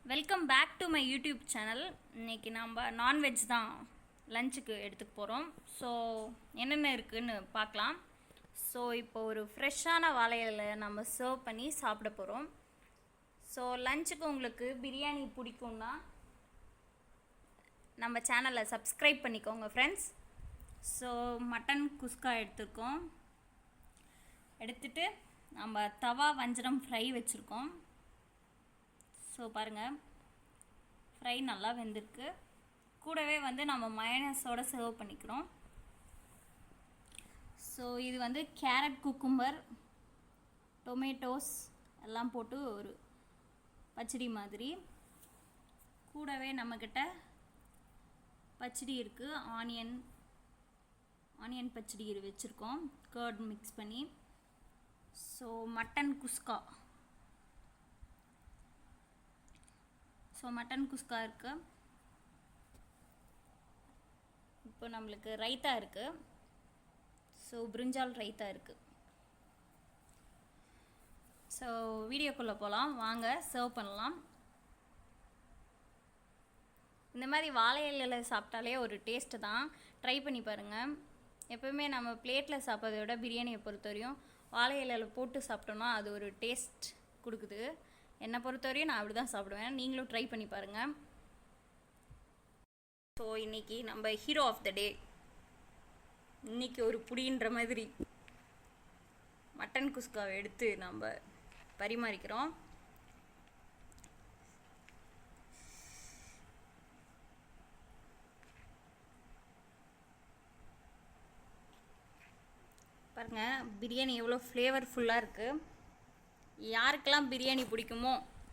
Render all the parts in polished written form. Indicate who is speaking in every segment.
Speaker 1: Welcome back to my YouTube channel. இன்றைக்கி நம்ம non veg தான் லஞ்சுக்கு எடுத்துக்க போகிறோம். ஸோ என்னென்ன இருக்குதுன்னு பார்க்கலாம். ஸோ இப்போ ஒரு ஃப்ரெஷ்ஷான வாழையில நம்ம சர்வ் பண்ணி சாப்பிட போகிறோம். ஸோ லஞ்சுக்கு உங்களுக்கு பிரியாணி பிடிக்கும்னா நம்ம சேனலை சப்ஸ்கிரைப் பண்ணிக்கோங்க ஃப்ரெண்ட்ஸ். ஸோ மட்டன் குஸ்கா எடுத்துட்டு நம்ம தவா வஞ்சரம் ஃப்ரை வச்சுருக்கோம். ஸோ பாருங்கள், ஃப்ரை நல்லா வெந்திருக்கு. கூடவே நம்ம மயோனைஸோடு சர்வ் பண்ணிக்கிறோம். ஸோ இது கேரட், குக்கும்பர், டொமேட்டோஸ் எல்லாம் போட்டு ஒரு பச்சடி மாதிரி. கூடவே நம்மக்கிட்ட பச்சடி இருக்குது, ஆனியன் பச்சடி வச்சுருக்கோம், கர்ட் மிக்ஸ் பண்ணி. ஸோ மட்டன் குஸ்கா இருக்குது. இப்போ நம்மளுக்கு ரைத்தா இருக்குது. ஸோ பிரிஞ்சால் ரைத்தா இருக்குது. ஸோ வீடியோக்குள்ளே போகலாம் வாங்க, சர்வ் பண்ணலாம். இந்த மாதிரி வாழை இலையில் சாப்பிட்டாலே ஒரு டேஸ்ட்டு தான். ட்ரை பண்ணி பாருங்கள். எப்போவுமே நம்ம பிளேட்டில் சாப்பிட்றத விட பிரியாணியை பொறுத்தவரையும் வாழை இலையில் போட்டு சாப்பிட்டோம்னா அது ஒரு டேஸ்ட் கொடுக்குது. என்னை பொறுத்தவரையும் நான் அப்படி தான் சாப்பிடுவேன். நீங்களும் ட்ரை பண்ணி பாருங்கள். ஸோ இன்றைக்கி நம்ம ஹீரோ ஆஃப் த டே, இன்றைக்கி ஒரு புடின்ற மாதிரி மட்டன் குஸ்காவை எடுத்து நம்ம பரிமாறிக்கிறோம். பாருங்கள், பிரியாணி எவ்வளோ ஃப்ளேவர்ஃபுல்லாக இருக்குது. யாருக்கெல்லாம் பிரியாணி பிடிக்குமோ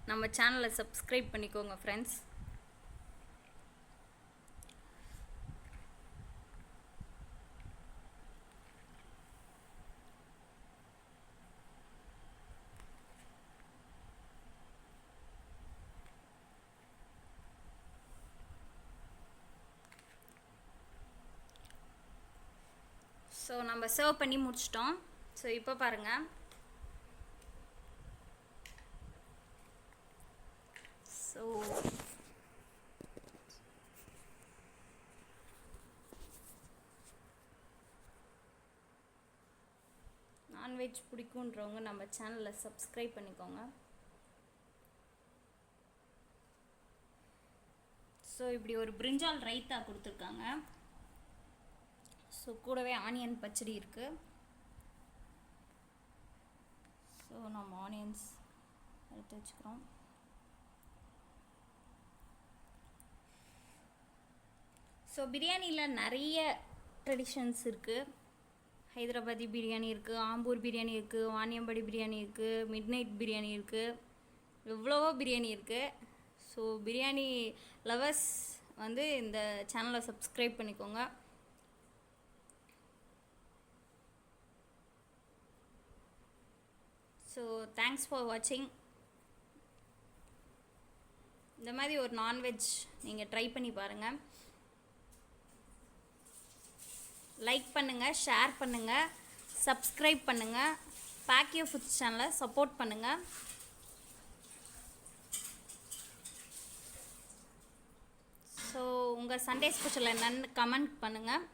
Speaker 1: நம்ம சேனலை சப்ஸ்கிரைப் பண்ணிக்கோங்க ஃப்ரெண்ட்ஸ். ஸோ நம்ம சர்வ் பண்ணி முடிச்சிட்டோம். ஸோ இப்போ பாருங்கள், ஸோ நான்வெஜ் பிடிக்குன்றவங்க நம்ம சேனலை சப்ஸ்கிரைப் பண்ணிக்கோங்க. ஸோ இப்படி ஒரு பிரிஞ்சால் ரைத்தா கொடுத்துருக்காங்க. ஸோ கூடவே ஆனியன் பச்சடி இருக்குது. ஸோ நம்ம ஆனியன்ஸ் எடுத்து வச்சுக்கிறோம். ஸோ பிரியாணியில் நிறைய ட்ரெடிஷன்ஸ் இருக்குது. ஹைதராபாதி பிரியாணி இருக்குது, ஆம்பூர் பிரியாணி இருக்குது, வாணியம்பாடி பிரியாணி இருக்குது, மிட் நைட் பிரியாணி இருக்குது, எவ்வளவோ பிரியாணி இருக்குது. ஸோ பிரியாணி லவர்ஸ் இந்த சேனலை சப்ஸ்கிரைப் பண்ணிக்கோங்க. ஸோ தேங்க்ஸ் ஃபார் வாட்சிங். இந்த மாதிரி ஒரு நான்வெஜ் நீங்கள் ட்ரை பண்ணி பாருங்கள். லைக் பண்ணுங்கள், ஷேர் பண்ணுங்கள், சப்ஸ்கிரைப் பண்ணுங்கள். பேக்கியோ ஃபுட்ஸ் சேனலை சப்போர்ட் பண்ணுங்கள். ஸோ உங்கள் சண்டே ஸ்பெஷல் என்னன்னு கமெண்ட் பண்ணுங்கள்.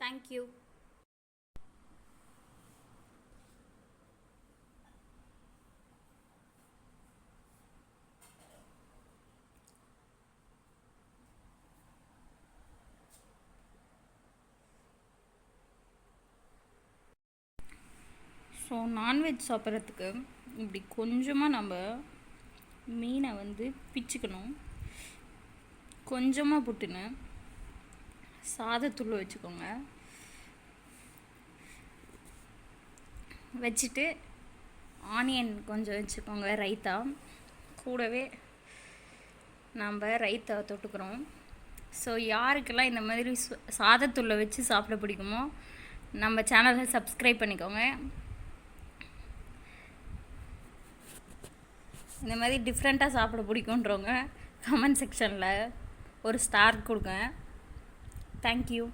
Speaker 1: தேங்க்யூ. ஸோ நான்வெஜ் சாப்பிட்றதுக்கு இப்படி கொஞ்சமாக நம்ம மீனை பிச்சுக்கணும். கொஞ்சமாக புட்டுன்னு சாதத்தூள் வச்சுக்கோங்க. வச்சுட்டு ஆனியன் கொஞ்சம் வச்சுக்கோங்க, ரைத்தா. கூடவே நம்ம ரைத்தா தொட்டுக்கிறோம். ஸோ யாருக்கெல்லாம் இந்த மாதிரி சாதத்தூளை வச்சு சாப்பிட பிடிக்குமோ நம்ம சேனலை சப்ஸ்கிரைப் பண்ணிக்கோங்க. இந்த மாதிரி டிஃப்ரெண்ட்டாக சாப்பிட பிடிக்குன்றவங்க கமெண்ட் செக்ஷனில் ஒரு ஸ்டார் கொடுங்க. தேங்க்யூ.